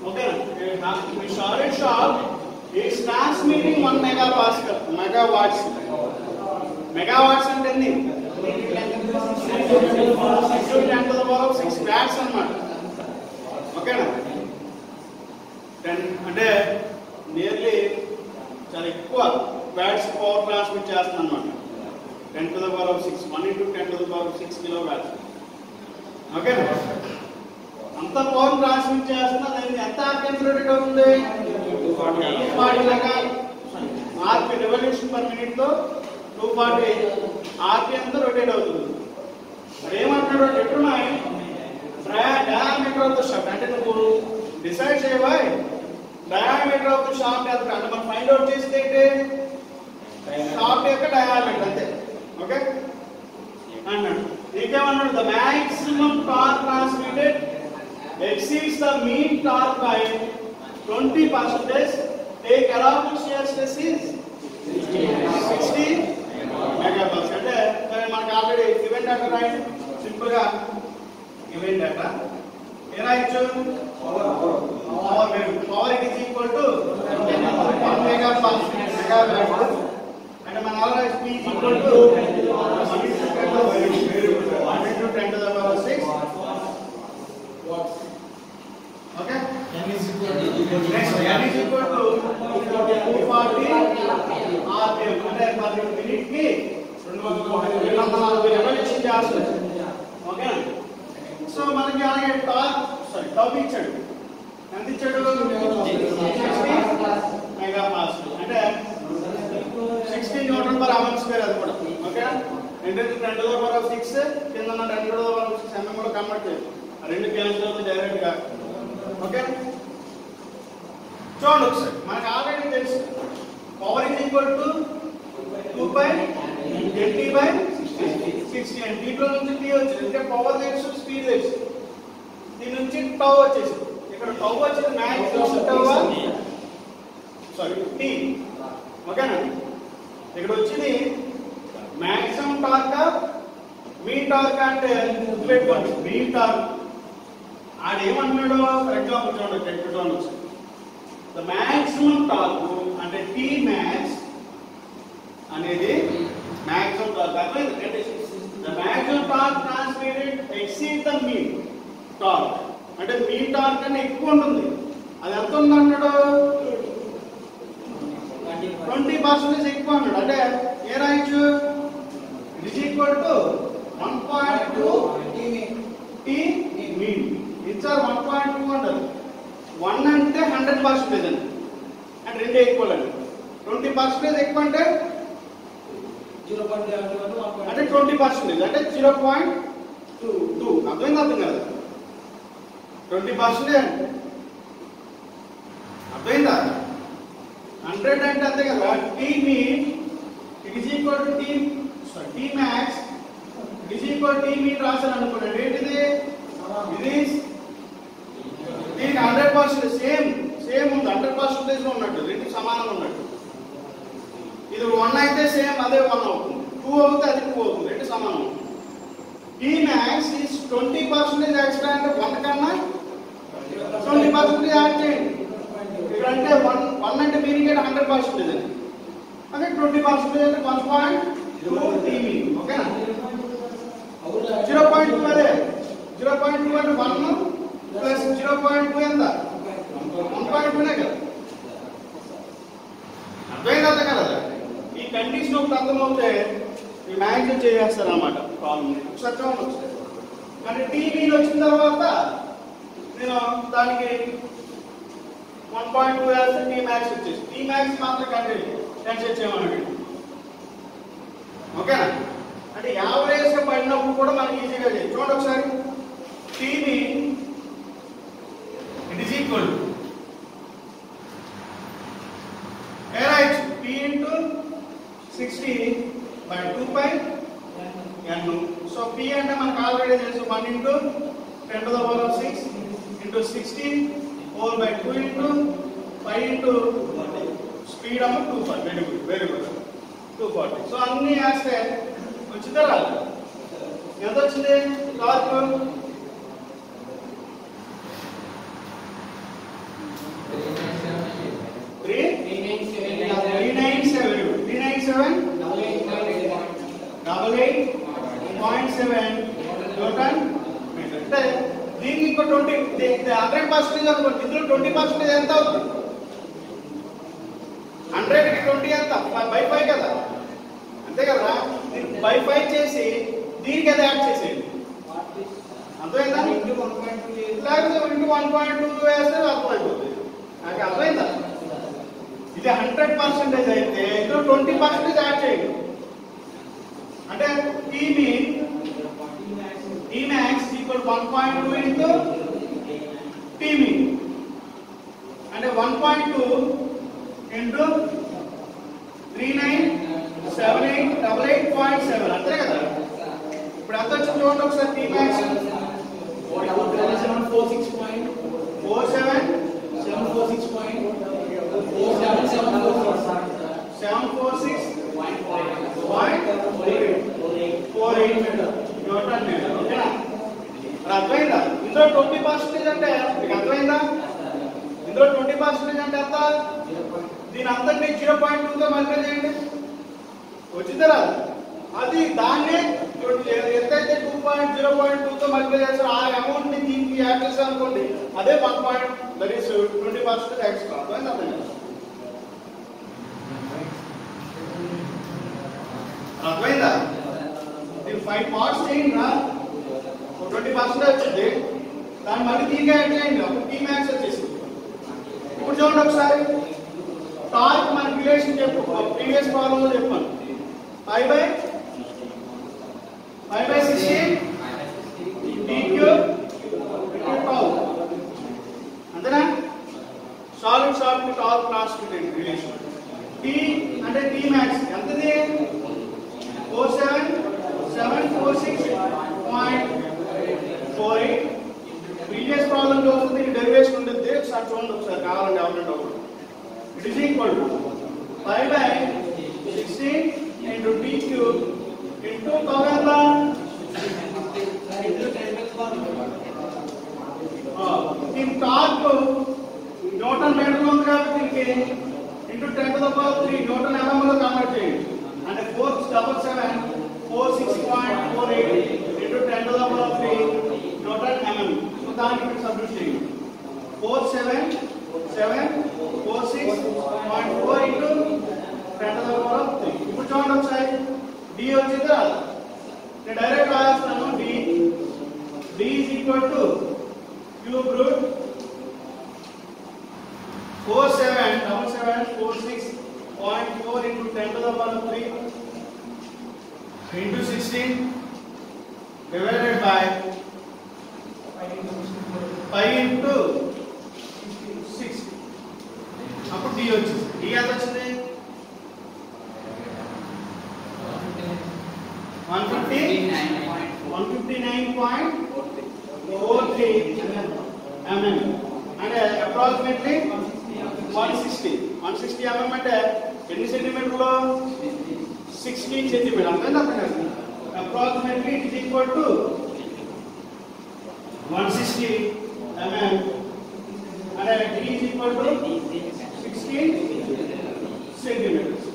Okay, a solid shock is transmitting 1 megapascal, megawatts. Megawatts అంటే ఎన్ని? 10 to the power of 6 watts అన్నమాట. ఓకేనా? 10 అంటే నియర్లీ చాలా ఎక్కువ వాట్స్ పవర్ ట్రాన్స్మిట్ చేస్తుంది అన్నమాట. 10 to the power of 6, 1 into 10 to the power of 6 kilowatts. ఓకేనా? అంత పవర్ ట్రాన్స్మిట్ చేస్తున్నా దానికి ఎంత ఆర్పిఎం రొటేట్ అవుతుంది? 240 ఆర్పిఎం రెవల్యూషన్ పర్ మినిట్ తో 240 ఆర్పిఎం తో రొటేట్ అవుతుంది. మరి ఏమంటాడు? ఎట్లున్నాయి డయామీటర్ ఆఫ్ ద షాఫ్ట్ అంటే నువ్వు డిసైడ్ చేయవా డయామీటర్ ఆఫ్ ద షాఫ్ట్ ఎంత అంటే మనం ఫైండ్ అవుట్ చేస్తే షాఫ్ట్ యొక్క డయామీటర్ అంతే. ఓకే అన్నాడు. ఇంకేమన్నాడు? The maximum torque transmitted exceeds the mean torque by 20%. Take allowable shear stress is 60 megapascal. అంటే మనకు ఆల్రెడీ గివెన్ డేటా రాయండి. సింపుల్ గా గివెన్ డేటా ఏరాయచ్చు power it is equal to 1 megapascal అంటే మన already P is equal to 1 into 10 to the power 6 watts. Okay, n is equal to 240 rpm అంటే per minute కి 240 revolution చేస్తుంది. Okay so మనకి అలాగే టాప్ ఇచ్చాడు. ఎంత ఇచ్చాడు? 60 మెగాపాస్కల్ అంటే 16 న్యూటన్ పర్ అవర్ స్క్వేర్ అది కూడా. ఓకే అంటే 10 to the power of 6 కింద 10 to the power of 6 mm లో కన్వర్ట్ చేయాలి. రెండు క్యాన్సిల్ అవుతుంది డైరెక్ట్ గా. ఓకే చూడండి ఒకసారి మనకు ఆల్రెడీ తెలుసు power is equal to 2/20/60 and దీంట్లో నుంచి టీ వచ్చింది. అంటే పవర్ తెలుసు, స్పీడ్ తెలుసు. దీని నుంచి టౌ వచ్చేసింది. ఇక్కడ టౌ వచ్చింది మ్యాక్సిమం టౌవా సారీ టీ. ఓకేనా? ఇక్కడ వచ్చింది మ్యాక్సిమం టార్క్ మీన్ టార్క్ అంటే పెట్టుకోండి మీన్ టార్క్. ఆడేమంటున్నాడు? ఫర్ ఎగ్జాంపుల్ చూడండి చెప్పుకోండి ద మాక్సిమం టార్క్ అంటే టీ మ్యాక్స్ అనేది మాక్సిమం టార్క్. అర్థమైంది? The maximum torque transmitted exceed the mean torque అంటే మీన్ టార్క్ కన్నా ఎక్కువ ఉంటుంది. అది ఎంత ఉంది అన్నాడు? 20% ఎక్కువ అన్నాడు. అంటే ఏ రాయొచ్చు? It is equal to 1.2 T mean. ఇచ్చారు 1.2 అంటారు. 1 అంటే 100% అండి అంటే రెండే ఈక్వల్ అండి. 20% ఎక్కువ అంటే 0.2 అంటే 20% అంటే 0.22. అర్థమైంది? అర్థం కదా? 20% అండి. అర్థమైందా? 100 అంటే అంతే కదా. T mean it is equal to T max it is equal T mean రాశాను అనుకోండి. ఏంటిది? ఇది దీనికి 100% సేమ్ ఉంది. 100% లో ఉన్నట్టు రెండు సమానంగా ఉన్నట్టు. ఇది 1 అయితే సేమ్ అదే 1 అవుతుంది. 2 అవుతే అది 2 అవుతుంది. రెండు సమానం. టీ మ్యాక్స్ ఈస్ 20% ఎక్స్ట్రా అంటే 1 కన్నా 20% యాడ్ చేయండి. ఇక్కడ అంటే 1 అంటే మీనింగ్ 100% అండి. అంటే 20% అంటే 1.2 టీ మీన్. ఓకేనా? 0.2 అదే 0.2 అంటే 1 ప్లస్ 0.2 ఎంత? 1.2 కదా. అర్థమైందా కదా? ఈ కండిషన్ ఒకటి అర్థమవుతే ఈ మ్యాక్సిమం చేసేస్తారు అన్నమాట ప్రాబ్లం. ఒకసారి చూడండి. అంటే టీవీలో వచ్చిన తర్వాత నేను దానికి 1.2 వేస్తే టీ మ్యాక్స్ వచ్చేసి టీ మ్యాక్స్ మాత్రం కన్సిడర్ చేయమన్నాడు. ఓకేనా? అంటే యావరేజ్ గా పడినప్పుడు కూడా మనకి ఈజీగా చేయాలి. చూడండి ఒకసారి. TV it is equal to right p into 60 by 2 pi n. So p అంటే మనకు ఆల్రెడీ తెలుసు 1 into 10 to the power of 6 into 60 4 by 2 into 5 into speed of 240. Very good 240. So అన్ని వేస్తే వచ్చిందా రాదు? ఎంత వచ్చింది టార్క్? Newton metre. అంటే దీనికి ఇంకో 20 100% అనుకోండి, ఇందులో 20% ఎంత అవుతుంది? 100 కి 20 ఎంత? బై 5 కదా, అంతే కదా. దీనికి బై 5 చేసి దీనికి అది యాడ్ చేసేయండి, అర్థమైందా? లేకపోతే ఇంటూ 1.2 వేస్తే అర్థమైపోతుంది. నాకు అర్థమైందా? ఇది 100% అయితే ఇందులో 20% యాడ్ చేయండి. అంటే Tmax equal 1.2 into Tmin. అంటే 1.2 into 397888.7 అంతే కదా. ఇప్పుడు ఎంత వచ్చింది చూడండి ఒకసారి. Tmax 746.48 newton metre. ఓకేనా? అర్థమైందా? ఇందులో 20% అంటే మీకు అర్థమైందా? ఇందులో 20% అంటే ఎంత? దీని అంతటి 0.2తో మల్టిప్లై చేయండి, వచ్చిందా రాదు? అది దాన్నే ఎంతైతే 0.2తో మల్టిప్లై చేస్తారో ఆ అమౌంట్ ని దీనికి యాడ్ చేస్తాం అనుకోండి, అదే 20% ఎక్స్ట్రా. అర్థమైందా? దీని 5 పార్ట్స్ చేయండి రా, 20% వచ్చింది, దాన్ని మళ్ళీ దీనికి యాడ్ చేయండి, అప్పుడు Tmax వచ్చేసింది. ఇప్పుడు చూడండి ఒకసారి టార్క్ మన రిలేషన్ చెప్పు, ప్రీవియస్ ప్రాబ్లంలో చెప్పాను. 5/16 d³ అంతేనా? Solid torque transmitted relation. T అంటే Tmax ఎంతది? 47746.48. ప్రీవియస్ ప్రాబ్లం చూస్తే దీనికి డెరివేషన్ ఉంటుంది, ఒకసారి చూడండి ఒకసారి కావాలంటే ఎవరంటే ఒకరు. It is equal to 5/16 into d³ into కౌంటర్లా దీని టార్క్ న్యూటన్ మీటర్ ఉంది కాబట్టి దీనికి ఇంటూ 10⁻³ న్యూటన్ mm లో కన్వర్ట్ చేయండి. అంటే 47746.48 into 10⁻³ న్యూటన్ mm. సో దానికి ఇక్కడ సబ్స్టిట్యూట్ చేయండి. 47746.4 into 10⁻³. ఇప్పుడు చూడండి ఒకసారి d వచ్చింది రాదు, నేను డైరెక్ట్ రాస్తాను. d is equal to cube root 47746.4 into 10⁻³ into 16 divided by 5 into 6. అప్పుడు d వచ్చింది. d ఎంత వచ్చింది? 159.43 mm అంటే అప్రాక్సిమేట్లీ 160 mm అంటే ఎన్ని సెంటీమీటర్లు? 16 సెంటీమీటర్. అంతే approximately it is equal to 160 mm అంటే d is equal to 16 centimetres.